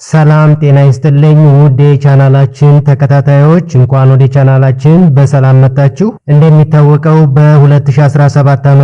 ሰላም ጤና ይስጥልኝ ውድ ቻናላችን ተከታታዮች እንኳን ወደ ቻናላችን በሰላም መጣችሁ። እንደሚታወቀው በ2017 ዓ.ም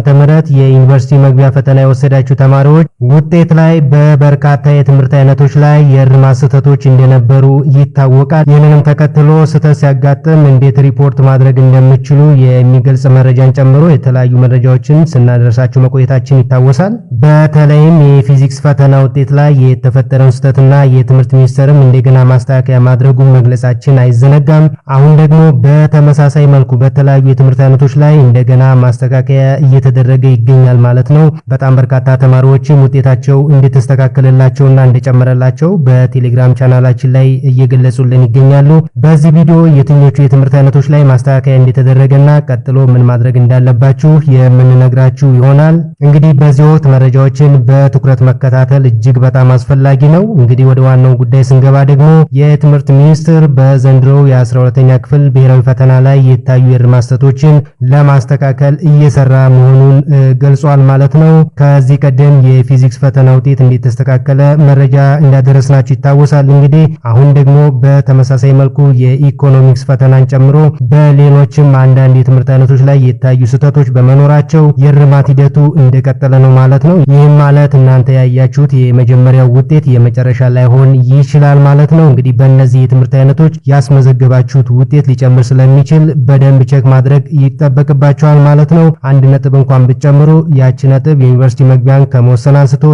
የዩኒቨርሲቲ መግቢያ ፈተና የወሰዳችሁ ተማሪዎች ውጤት ላይ በበርካታ የትምህርት አይነቶች ላይ የእርማት ስህተቶች እንደነበሩ ይታወቃል። ይህንንም ተከትሎ ስህተት ሲያጋጥም እንዴት ሪፖርት ማድረግ እንደምትችሉ የሚገልጽ መረጃን ጨምሮ የተለያዩ መረጃዎችን ስናደርሳችሁ መቆየታችን ይታወሳል። በተለይም የፊዚክስ ፈተና ውጤት ላይ የተፈጠረውን ስህተትና የትምህርት ሚኒስቴርም እንደገና ማስተካከያ ማድረጉን መግለጻችን አይዘነጋም። አሁን ደግሞ በተመሳሳይ መልኩ በተለያዩ የትምህርት አይነቶች ላይ እንደገና ማስተካከያ እየተደረገ ይገኛል ማለት ነው። በጣም በርካታ ተማሪዎችም ውጤታቸው እንደተስተካከለላቸውና እንደጨመረላቸው በቴሌግራም ቻናላችን ላይ እየገለጹልን ይገኛሉ። በዚህ ቪዲዮ የትኞቹ የትምህርት አይነቶች ላይ ማስተካከያ እንደተደረገና ቀጥሎ ምን ማድረግ እንዳለባችሁ የምንነግራችሁ ይሆናል። እንግዲህ በዚህ ወቅት መረጃዎችን በትኩረት መከታተል እጅግ በጣም አስፈላጊ ነው። እንግዲህ ወደ ዋናው ጉዳይ ስንገባ ደግሞ የትምህርት ሚኒስቴር በዘንድሮው የ12ኛ ክፍል ብሔራዊ ፈተና ላይ የታዩ የእርማት ስህተቶችን ለማስተካከል እየሰራ መሆኑን ገልጿል ማለት ነው። ከዚህ ቀደም የፊዚክስ ፈተና ውጤት እንደተስተካከለ መረጃ እንዳደረስናችሁ ይታወሳል። እንግዲህ አሁን ደግሞ በተመሳሳይ መልኩ የኢኮኖሚክስ ፈተናን ጨምሮ በሌሎችም አንዳንድ የትምህርት አይነቶች ላይ የታዩ ስህተቶች በመኖራቸው የእርማት ሂደቱ እንደቀጠለ ነው ማለት ነው። ይህም ማለት እናንተ ያያችሁት የመጀመሪያው ውጤት የመጨረሻ ላይሆን ይችላል ማለት ነው። እንግዲህ በእነዚህ የትምህርት አይነቶች ያስመዘገባችሁት ውጤት ሊጨምር ስለሚችል በደንብ ቼክ ማድረግ ይጠበቅባችኋል ማለት ነው። አንድ ነጥብ እንኳን ብትጨምሩ ያቺ ነጥብ የዩኒቨርሲቲ መግቢያን ከመወሰን አንስቶ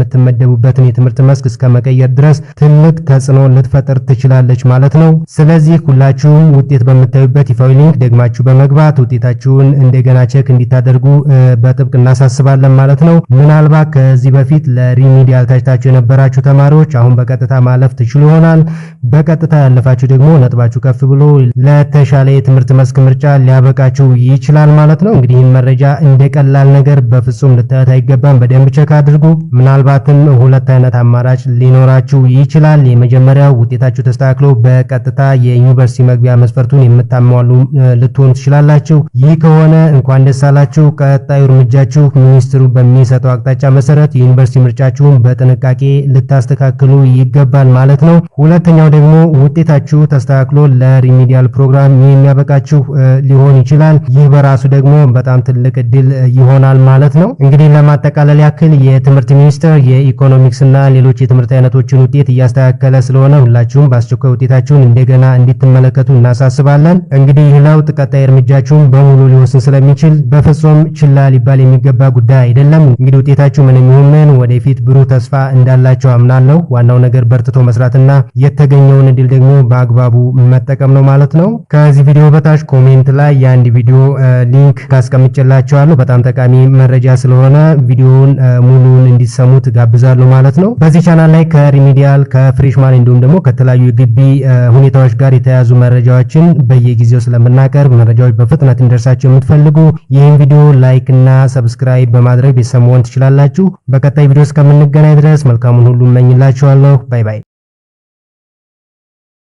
የምትመደቡበትን የትምህርት መስክ እስከ መቀየር ድረስ ትልቅ ተጽዕኖ ልትፈጥር ትችላለች ማለት ነው። ስለዚህ ሁላችሁም ውጤት በምታዩበት ይፋዊ ሊንክ ደግማችሁ በመግባት ውጤታችሁን እንደገና ቼክ እንዲታደርጉ በጥብቅ እናሳስባለን ማለት ነው። ምናልባት ከዚህ በፊት ለሪሚዲያል ታጭታችሁ የነበራችሁ ተማሪዎች አሁን በቀጥታ ማለፍ ትችሉ ይሆናል። በቀጥታ ያለፋችሁ ደግሞ ነጥባችሁ ከፍ ብሎ ለተሻለ የትምህርት መስክ ምርጫ ሊያበቃችሁ ይችላል ማለት ነው። እንግዲህ ይህን መረጃ እንደቀላል ነገር በፍጹም ልታዩት አይገባም። በደንብ ቼክ አድርጉ። ምናልባትም ሁለት አይነት አማራጭ ሊኖራችሁ ይችላል። የመጀመሪያው ውጤታችሁ ተስተካክሎ በቀጥታ የዩኒቨርሲቲ መግቢያ መስፈርቱን የምታሟሉ ልትሆኑ ትችላላችሁ። ይህ ከሆነ እንኳን ደስ አላችሁ። ቀጣዩ እርምጃችሁ ሚኒስትሩ በሚሰጠው አቅጣጫ መሰረት የዩኒቨርሲቲ ምርጫችሁን በጥንቃቄ ልታስተካክሉ ይገባል ማለት ነው። ሁለተኛው ደግሞ ውጤታችሁ ተስተካክሎ ለሪሚዲያል ፕሮግራም የሚያበቃችሁ ሊሆን ይችላል። ይህ በራሱ ደግሞ በጣም ትልቅ እድል ይሆናል ማለት ነው። እንግዲህ ለማጠቃለል ያክል የትምህርት ሚኒስቴር የኢኮኖሚክስ እና ሌሎች የትምህርት አይነቶችን ውጤት እያስተካከለ ስለሆነ ሁላችሁም በአስቸኳይ ውጤታችሁን እንደገና እንድትመለከቱ እናሳስባለን። እንግዲህ ይህ ለውጥ ቀጣይ እርምጃችሁን በሙሉ ሊወስን ስለሚችል በፍጹም ችላ ሊባል የሚገባ ጉዳይ አይደለም። እንግዲህ ውጤታችሁ ምንም ይሁን ምን ወደፊት ብሩህ ተስፋ እንዳላችሁ አምናለሁ። ዋናው ነገር በርትቶ መስራትና የተገኘውን እድል ደግሞ በአግባቡ መጠቀም ነው ማለት ነው። ከዚህ ቪዲዮ በታች ኮሜንት ላይ የአንድ ቪዲዮ ሊንክ ካስቀምጬላችኋለሁ። በጣም ጠቃሚ መረጃ ስለሆነ ቪዲዮውን ሙሉውን እንዲሰሙት ጋብዛለሁ ማለት ነው። በዚህ ቻናል ላይ ከሪሚዲያል ከፍሬሽማን እንዲሁም ደግሞ ከተለያዩ የግቢ ሁኔታዎች ጋር የተያዙ መረጃዎችን በየጊዜው ስለምናቀርብ መረጃዎች በፍጥነት እንዲደርሳችሁ የምትፈልጉ ይህን ቪዲዮ ላይክ እና ሰብስክራይብ በማድረግ ቤተሰብ መሆን ትችላላችሁ። በቀጣይ ቪዲዮ እስከምንገናኝ ድረስ መልካሙን ሁሉ እመኝላችኋለሁ። ባይ ባይ።